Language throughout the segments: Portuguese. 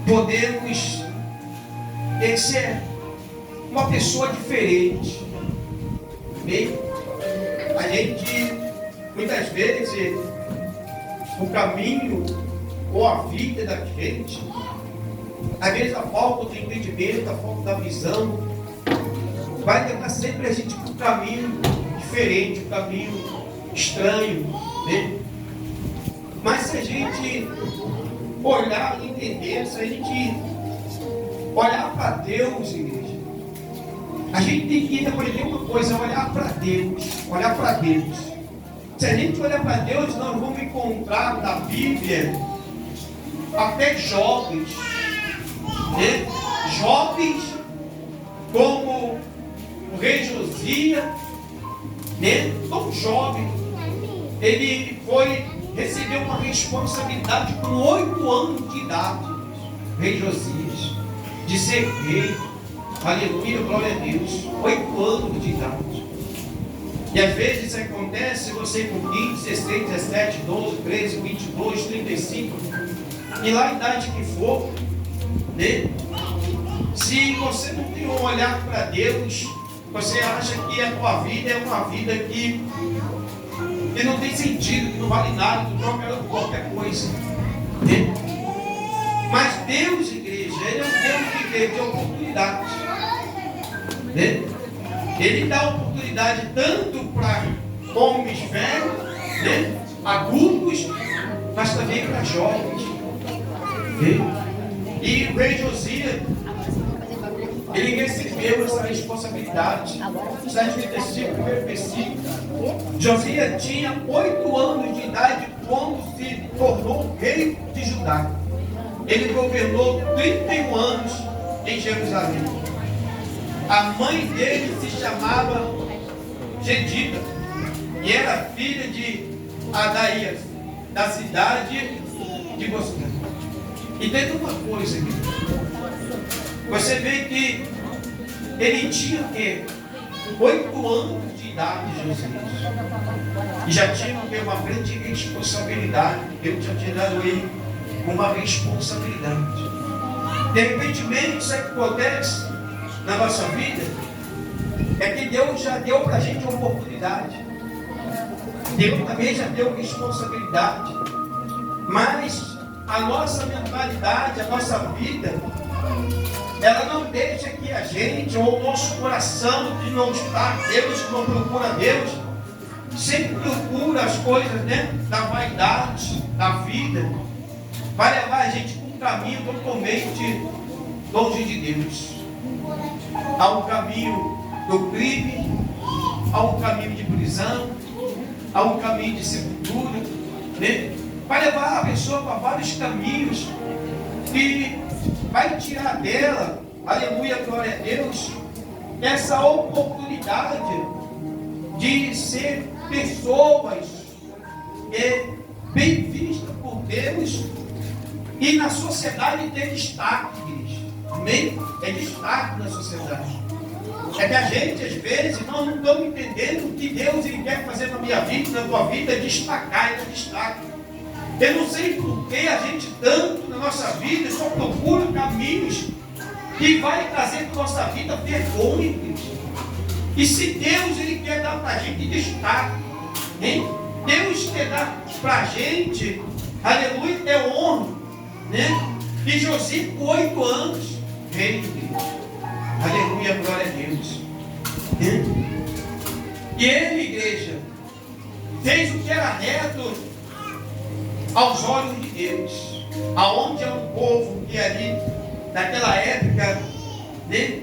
podemos ser uma pessoa diferente. Bem, a gente, muitas vezes, o caminho ou a vida da gente, às vezes a falta do entendimento, a falta da visão, vai levar sempre a gente para um caminho diferente, um caminho estranho, né? Mas se a gente olhar e entender, se a gente olhar para Deus, igreja, a gente tem que aprender uma coisa, olhar para Deus, olhar para Deus. Se a gente olhar para Deus, nós vamos encontrar na Bíblia até jovens, né? Jovens como o rei Josias, né? Tão jovem, ele recebeu uma responsabilidade com 8 anos de idade, rei Josias, de ser rei. Aleluia, glória a Deus. 8 anos de idade. E às vezes isso acontece, você com 15, 16, 17, 12, 13, 22, 35, e lá a idade que for, né? Se você não tem um olhar para Deus, você acha que a tua vida é uma vida que não tem sentido, que não vale nada, que troca qualquer coisa, né? Mas Deus, igreja, Ele é um Deus que vê de oportunidade, né? Ele dá oportunidade tanto para homens velhos, né? Adultos, mas também para jovens, né? E o rei Josias, ele recebeu essa responsabilidade. Está escrito assim, o primeiro versículo. Josias tinha 8 anos de idade quando se tornou rei de Judá. Ele governou 31 anos em Jerusalém. A mãe dele se chamava Gedida e era filha de Adaías, da cidade de Boscan. E tem uma coisa aqui. Você vê que ele tinha 8 anos de idade, Josias, e já tinha uma grande responsabilidade. Deus já tinha dado a ele uma responsabilidade. De repente, isso que acontece na nossa vida é que Deus já deu para a gente uma oportunidade. Deus também já deu responsabilidade. Mas a nossa mentalidade, a nossa vida, ela não deixa que a gente, ou o nosso coração que não está a Deus, que não procura Deus, sempre procura as coisas, né, da vaidade, da vida, vai levar a gente para um caminho totalmente longe de Deus. Há um caminho do crime, há um caminho de prisão, há um caminho de sepultura, né? Vai levar a pessoa para vários caminhos que vai tirar dela, aleluia, glória a Deus, essa oportunidade de ser pessoas bem vistas por Deus e na sociedade ter destaque, igreja. Amém? É destaque na sociedade. É que a gente, às vezes, nós não estamos entendendo o que Deus ele quer fazer na minha vida, na tua vida, é destacar, é destaque. Eu não sei por que a gente tanto na nossa vida só procura caminhos que vai trazer para a nossa vida vergonha, igreja. E se Deus ele quer dar para a gente destaque, hein? Deus quer dar para a gente, aleluia, é honra, né? E Josias com 8 anos, rei, aleluia, glória a Deus. E ele, igreja, fez o que era reto aos olhos de Deus. Aonde é um povo que ali, naquela época, né,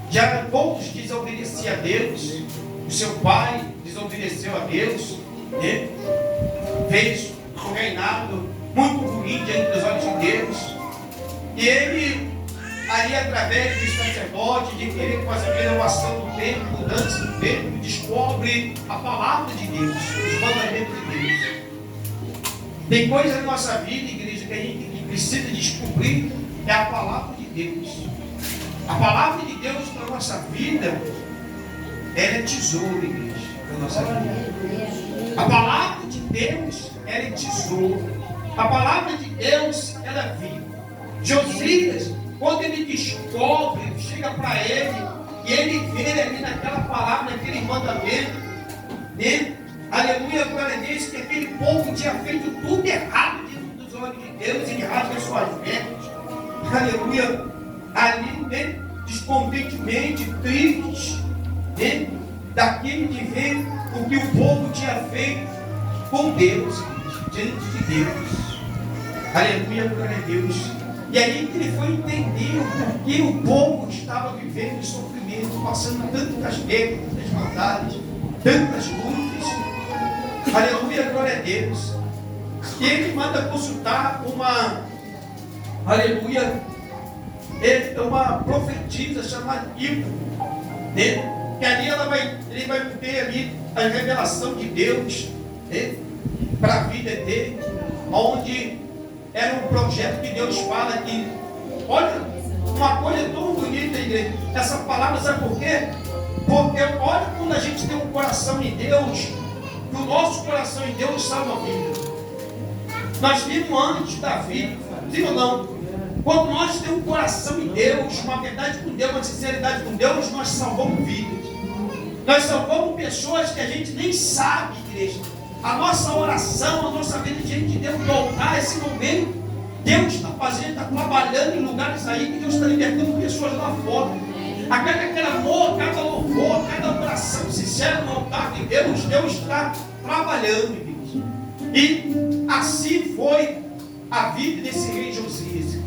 já poucos desobedeciam a Deus. O seu pai desobedeceu a Deus, né? Fez um reinado muito ruim diante dos olhos de Deus. E ele, ali através do sacerdote, de querer fazer a renovação do tempo, mudança do tempo, descobre a palavra de Deus, os mandamentos de Deus. Tem coisa na nossa vida, igreja, que a gente precisa descobrir, é a palavra de Deus. A palavra de Deus para a nossa vida, ela é tesouro, igreja, para a nossa vida. A palavra de Deus, ela é tesouro. A palavra de Deus era vivo. Josias, quando ele descobre, chega para ele, e ele vê ali naquela palavra, naquele mandamento, né? Aleluia, glória a Deus, que aquele povo tinha feito tudo errado diante dos olhos de Deus, ele rasga suas vestes, aleluia, ali, né? Descontentemente, tristes, né? Daquilo de ver o que o povo tinha feito com Deus, diante de Deus, aleluia, glória a Deus. E aí que ele foi entender o porquê o povo estava vivendo em sofrimento, passando tantas guerras, tantas maldades, tantas lutas. Aleluia, glória a Deus. E ele manda consultar uma profetisa chamada Hilda, né? Que ali ele vai ter ali a revelação de Deus, né? Para a vida dele, onde era um projeto que Deus fala que, olha, uma coisa tão bonita, igreja, essa palavra, sabe por quê? Porque olha quando a gente tem um coração em Deus, que o nosso coração em Deus salva a vida. Nós vimos antes da vida, sim ou não? Quando nós temos um coração em Deus, uma verdade com Deus, uma sinceridade com Deus, nós salvamos vidas. Nós salvamos pessoas que a gente nem sabe, igreja. A nossa oração, a nossa vida diante de Deus, voltar esse momento, Deus está fazendo, está trabalhando em lugares aí que Deus está libertando pessoas lá fora. A cada amor, cada louvor, cada oração sincera no altar de Deus, Deus está trabalhando, igreja. E assim foi a vida desse rei Josias.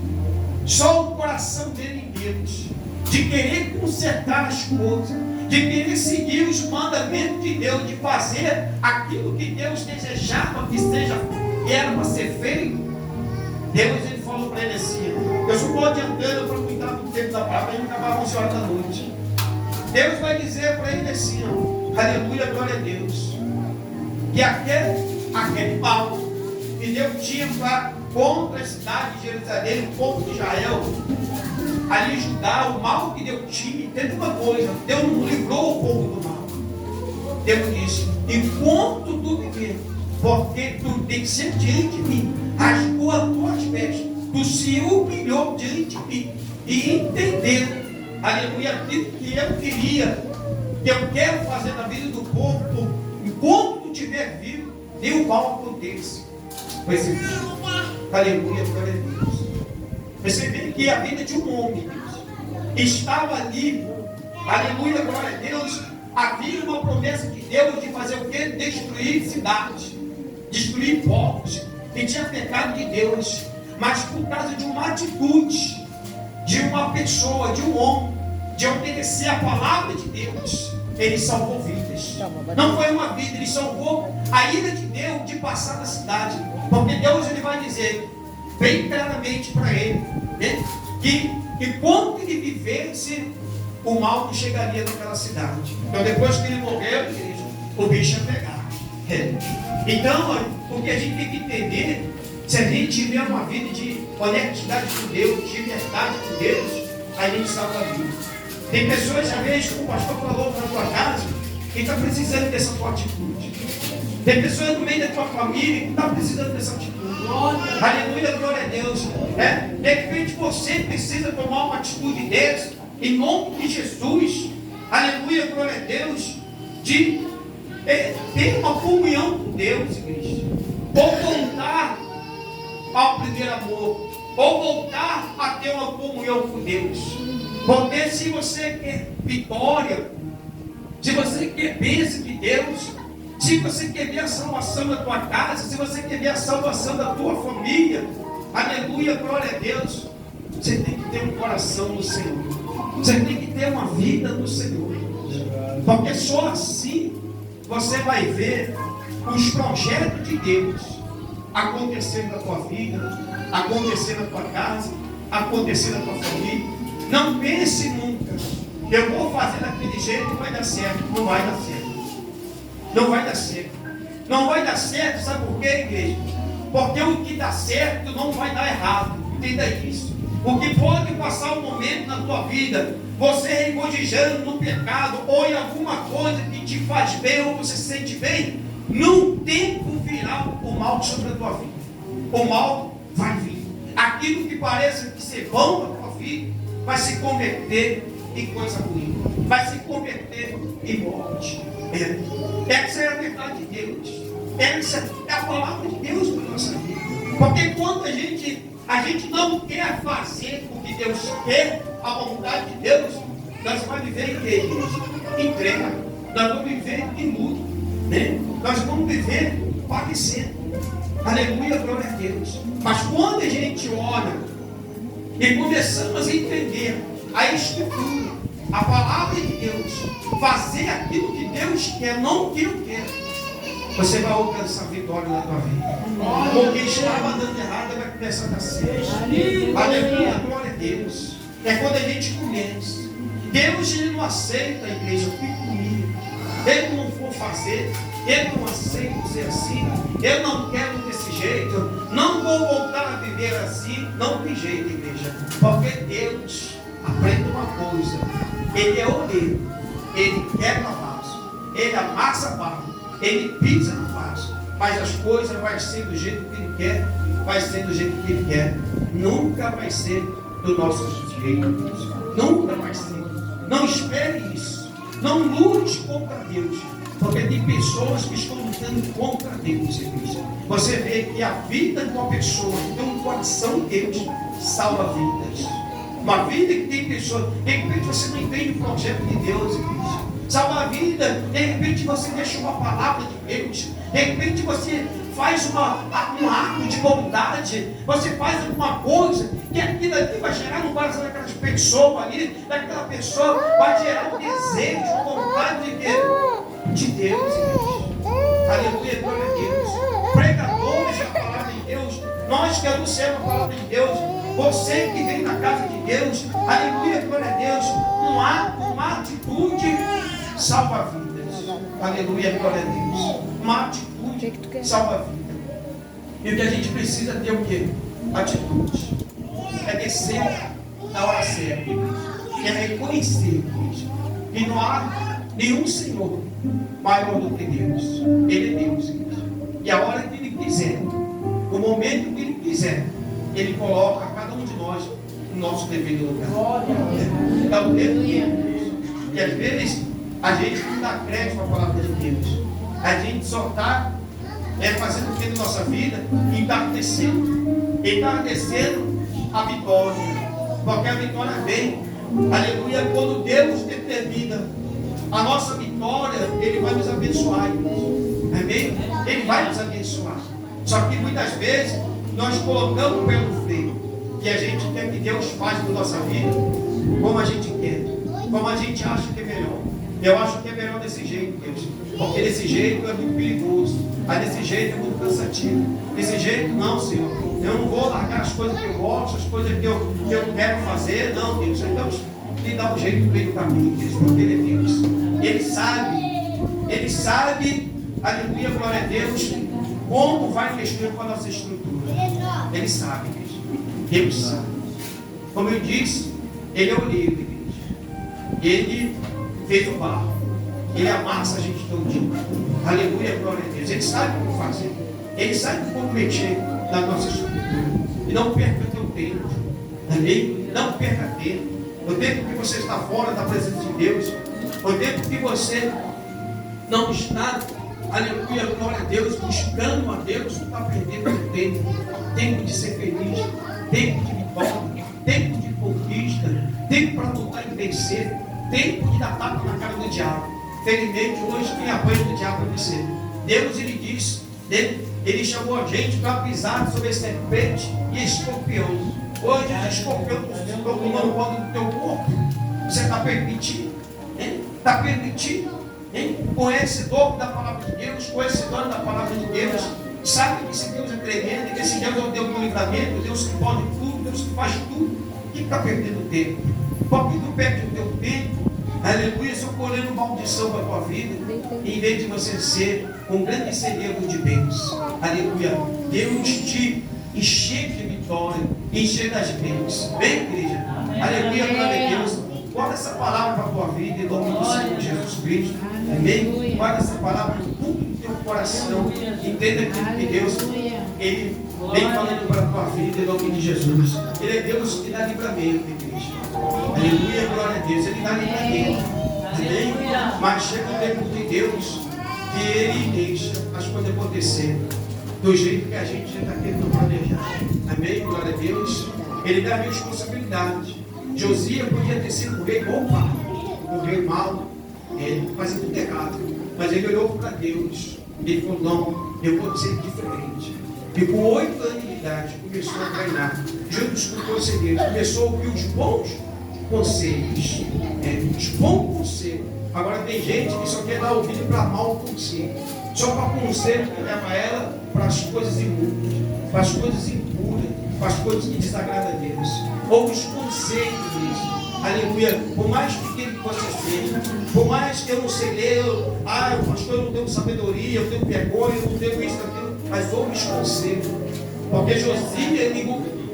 Só o coração dele em Deus, de querer consertar as coisas, de querer seguir os mandamentos de Deus, de fazer aquilo que Deus desejava que era para ser feito. Deus, ele falou para ele assim: eu só estou adiantando para não entrar no tempo da palavra, para não acabar 11 horas da noite. Deus vai dizer para ele assim, aleluia, glória a Deus, que aquele mal que Deus tinha contra a cidade de Jerusalém, o povo de Israel, ali Judá, o mal que Deus tinha, entende uma coisa, Deus não livrou o povo do mal. Deus disse: enquanto tu viver, porque tu tem que ser diante de mim, rasgou as tuas vestes, tu se humilhou diante de mim e entendeu, aleluia, aquilo que eu queria, que eu quero fazer na vida do povo, enquanto tu estiver vivo, nenhum mal aconteça. Pois é, aleluia, glória a Deus. Perceber que a vida de um homem, Deus, estava ali, aleluia, glória a Deus. Havia uma promessa de Deus de fazer o quê? Destruir cidades, destruir povos, que tinha pecado de Deus, mas por causa de uma atitude, de uma pessoa, de um homem, de obedecer a palavra de Deus, ele salvou vidas. Não foi uma vida, ele salvou a ira de Deus de passar na cidade, porque Deus, ele vai dizer bem claramente para ele, né, que enquanto ele vivesse, o mal que chegaria naquela cidade. Então depois que ele morreu, o bicho ia pegar. Então, o que a gente tem que entender, se a gente tiver uma vida de honestidade com Deus, de verdade com Deus, a gente salva a vida. Tem pessoas, às vezes, como o pastor falou na tua casa, que está precisando dessa tua atitude. Tem pessoas no meio da tua família que está precisando dessa atitude. Aleluia, glória a Deus. De repente você precisa tomar uma atitude dessa, em nome de Jesus. Aleluia, glória a Deus. De ter uma comunhão com Deus, igreja. Ou voltar ao primeiro amor. Ou voltar a ter uma comunhão com Deus. Porque se você quer vitória, se você quer bênção de Deus, se você quer ver a salvação da tua casa, se você quer ver a salvação da tua família, aleluia, glória a Deus, você tem que ter um coração no Senhor. Você tem que ter uma vida no Senhor. Porque só assim você vai ver os projetos de Deus acontecendo na tua vida, acontecendo na tua casa, acontecendo na tua família. Não pense nunca, eu vou fazer daquele jeito e vai dar certo. Não vai dar certo. Não vai dar certo. Não vai dar certo, sabe por quê, igreja? Porque o que dá certo não vai dar errado. Entenda isso. O que pode passar um momento na tua vida, você regozijando no pecado, ou em alguma coisa que te faz bem, ou você se sente bem, num tempo virá o mal sobre a tua vida. O mal vai vir. aquilo que parece que ser bom na tua vida vai se converter em coisa ruim, vai se converter em morte. Essa é a verdade de Deus. Essa é a palavra de Deus para a nossa vida. Porque quando a gente não quer fazer o que Deus quer, a vontade de Deus, nós vamos viver em que, igreja? Em treva. Nós vamos viver em luto, né? Nós vamos viver padecendo. Aleluia, glória a Deus. Mas quando a gente ora e começamos a entender a Escritura, a palavra de Deus, fazer aquilo que Deus quer, não o que eu quero, você vai alcançar vitória na tua vida. Porque estava dando errado, vai começar a dar certo. Aleluia, glória a Deus. É quando a gente começa. Deus, ele não aceita a igreja pequenininha. Ele não for fazer, ele não aceita ser assim. Eu não quero desse jeito. Não vou voltar a viver assim. Não tem jeito, igreja. Porque Deus, aprenda uma coisa. Ele é oleiro. Ele quebra vaso. Ele amassa barro. Ele pisa no vaso. Mas as coisas vão ser do jeito que ele quer. Vai ser do jeito que ele quer. Nunca vai ser do nosso jeito. Nunca vai ser. Não espere isso. Não lute contra Deus. Porque tem pessoas que estão lutando contra Deus, igreja. Você vê que a vida de uma pessoa que tem um coração de Deus salva vidas. Uma vida que tem pessoas, de repente você não entende o projeto de Deus, igreja. Salva a vida, de repente você deixa uma palavra de Deus, de repente você faz um ato de bondade, você faz alguma coisa, que aquilo ali vai gerar no coração daquela pessoa ali, daquela pessoa, vai gerar um desejo, uma vontade de Deus, igreja. Aleluia, glória a Deus. Pregadores da palavra de Deus, nós que anunciamos a palavra de Deus, você que vem na casa de Deus, aleluia, glória a Deus, uma atitude salva vidas. Aleluia, glória a Deus. Uma atitude salva vida. E o que a gente precisa ter o quê? Atitude. É descer na hora certa. É reconhecer que não há nenhum Senhor maior do que Deus. Ele é Deus. E a hora que Ele quiser, no momento que Ele quiser, Ele coloca cada um de nós no nosso devido lugar. É o dedo de Deus. E às vezes a gente não dá crédito à palavra de Deus. A gente só está fazendo o que na nossa vida? Entartecendo a vitória. Porque a vitória vem. Aleluia. Quando Deus determina a nossa vitória, Ele vai nos abençoar. Amém? Ele vai nos abençoar. Só que muitas vezes nós colocamos o pé no freio. E a gente quer que Deus faça na nossa vida como a gente quer. Como a gente acha que é melhor. Eu acho que é melhor desse jeito, Deus. Porque desse jeito é muito perigoso. Mas desse jeito é muito cansativo. Desse jeito, não, Senhor. Eu não vou largar as coisas que eu gosto, as coisas que eu quero fazer. Não, Deus. Então, Ele dá um jeito no meio do caminho, Deus. Porque Ele é Deus. Ele sabe, aleluia, glória a Deus, como vai mexer com a nossa estrutura. Ele sabe, Deus. Deus sabe. Como eu disse, Ele é o livre, Deus. Ele fez o barro. Ele amassa a gente todo dia. Aleluia, glória a Deus. Ele sabe como fazer. Ele sabe como mexer na nossa estrutura. E não perca teu tempo. Amém? Não perca tempo. O tempo que você está fora da presença de Deus. O tempo que você não está, aleluia, glória a Deus, buscando a Deus, não está perdendo tempo. Tempo de ser feliz. Tempo de vitória. Tempo de conquista. Tempo para lutar e vencer. Tempo de dar tapa na cara do diabo. Felizmente hoje quem apanha do diabo é você. Deus, Ele disse, Ele chamou a gente para pisar sobre serpente e escorpião. Hoje os escorpiões estão tomando conta do teu corpo. Você está permitindo? Está permitindo? Conhecedor da palavra de Deus, conhecedor da palavra de Deus, sabe que esse Deus é tremendo, que esse Deus é o Deus do livramento, Deus que pode tudo, Deus que faz tudo. Quem está perdendo tempo? Porque tu perde o teu tempo. Aleluia, se eu colhendo maldição para a tua vida, em vez de você ser um grande celeiro de bens. Aleluia, Deus te encher de vitória, encher das bênçãos. Vem, igreja. Aleluia, glória a Deus. Guarda essa palavra para a tua vida, em nome do Senhor Jesus Cristo. Amém? Guarda essa palavra no fundo do teu coração. Entenda que Deus, Ele vem falando para a tua vida. vida em nome de Jesus. Ele é Deus que dá livramento, igreja. Aleluia, glória a Deus. Ele dá livramento. Amém? Mas chega o tempo de Deus que Ele deixa as coisas acontecer do jeito que a gente já está querendo planejar. Amém? Glória a Deus. Ele dá responsabilidade. Josias podia ter sido um rei roubado, um rei mau, fazia tudo errado. Mas ele olhou para Deus. Ele falou: não, eu vou ser diferente. E com 8 anos de idade começou a treinar, junto com o conselheiro, começou a ouvir os bons conselhos. Os bons conselhos. Agora tem gente que só quer dar ouvido para mau conselho. Só para conselho que leva ela para as coisas imundas, para as coisas impuras, para as coisas que desagradam a Deus. Ou os conselhos. Aleluia, por mais pequeno que você seja, por mais que eu não sei ler, o pastor, eu não tenho sabedoria, eu tenho vergonha, eu não tenho isso, aquilo, mas ouve os conselhos, porque Josias,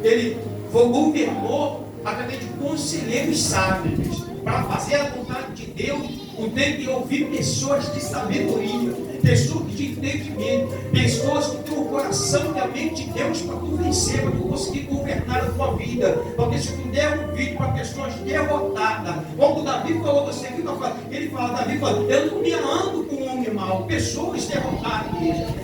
ele governou através de conselheiros sábios, para fazer a vontade de Deus. O tempo de ouvir pessoas de sabedoria, pessoas de entendimento, pessoas que têm o coração e a mente de Deus para tu vencer, para tu conseguir governar a tua vida. Porque se tu der um vídeo para pessoas derrotadas, como o Davi falou, você aqui, ele fala, Davi fala, eu não me ando com um homem mau, pessoas derrotadas,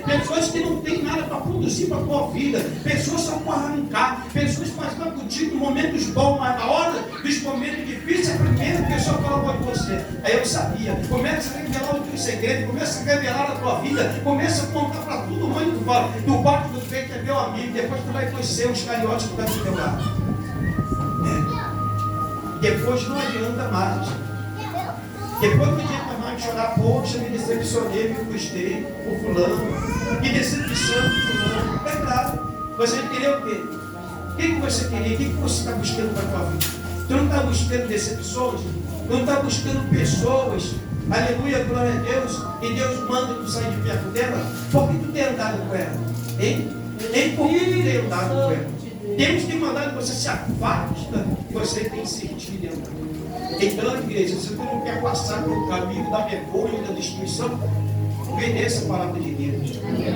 pessoas que não têm nada para produzir para a tua vida, pessoas só para arrancar, pessoas para estar contigo em momentos bons, mas na hora dos momentos difíceis, a primeira pessoa fala para você. Aí eu sabia, começa a revelar o teu segredo, começa a revelar a tua vida, começa a contar para todo mundo que fala, do bate do peito é meu amigo, depois tu vai conhecer os cariotes que estão do teu lado. Depois não adianta mais. Depois não adianta mais chorar, poxa, me decepcionei, me frustrei por fulano, me decepcionei por fulano. É claro, você queria o quê? O que você queria? O que você está buscando para a tua vida? Tu não está buscando decepções? Tu não está buscando pessoas? Aleluia, glória a Deus. E Deus manda tu sair de perto dela? Por que tu tem andado com ela? Hein? Por que tu tem andado com ela? Deus tem mandado você se afasta e você tem sentido em andar. Então, igreja, se tu não quer passar pelo caminho da vergonha e da destruição, obedeça a palavra de Deus.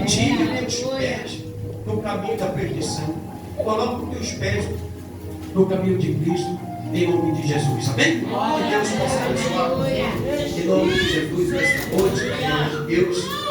Tire os teus pés no caminho da perdição. Coloque os teus pés no caminho de Cristo, em nome de Jesus. Amém? Que Deus possa abençoar. Em nome de Jesus, nesta noite, em nome de Deus.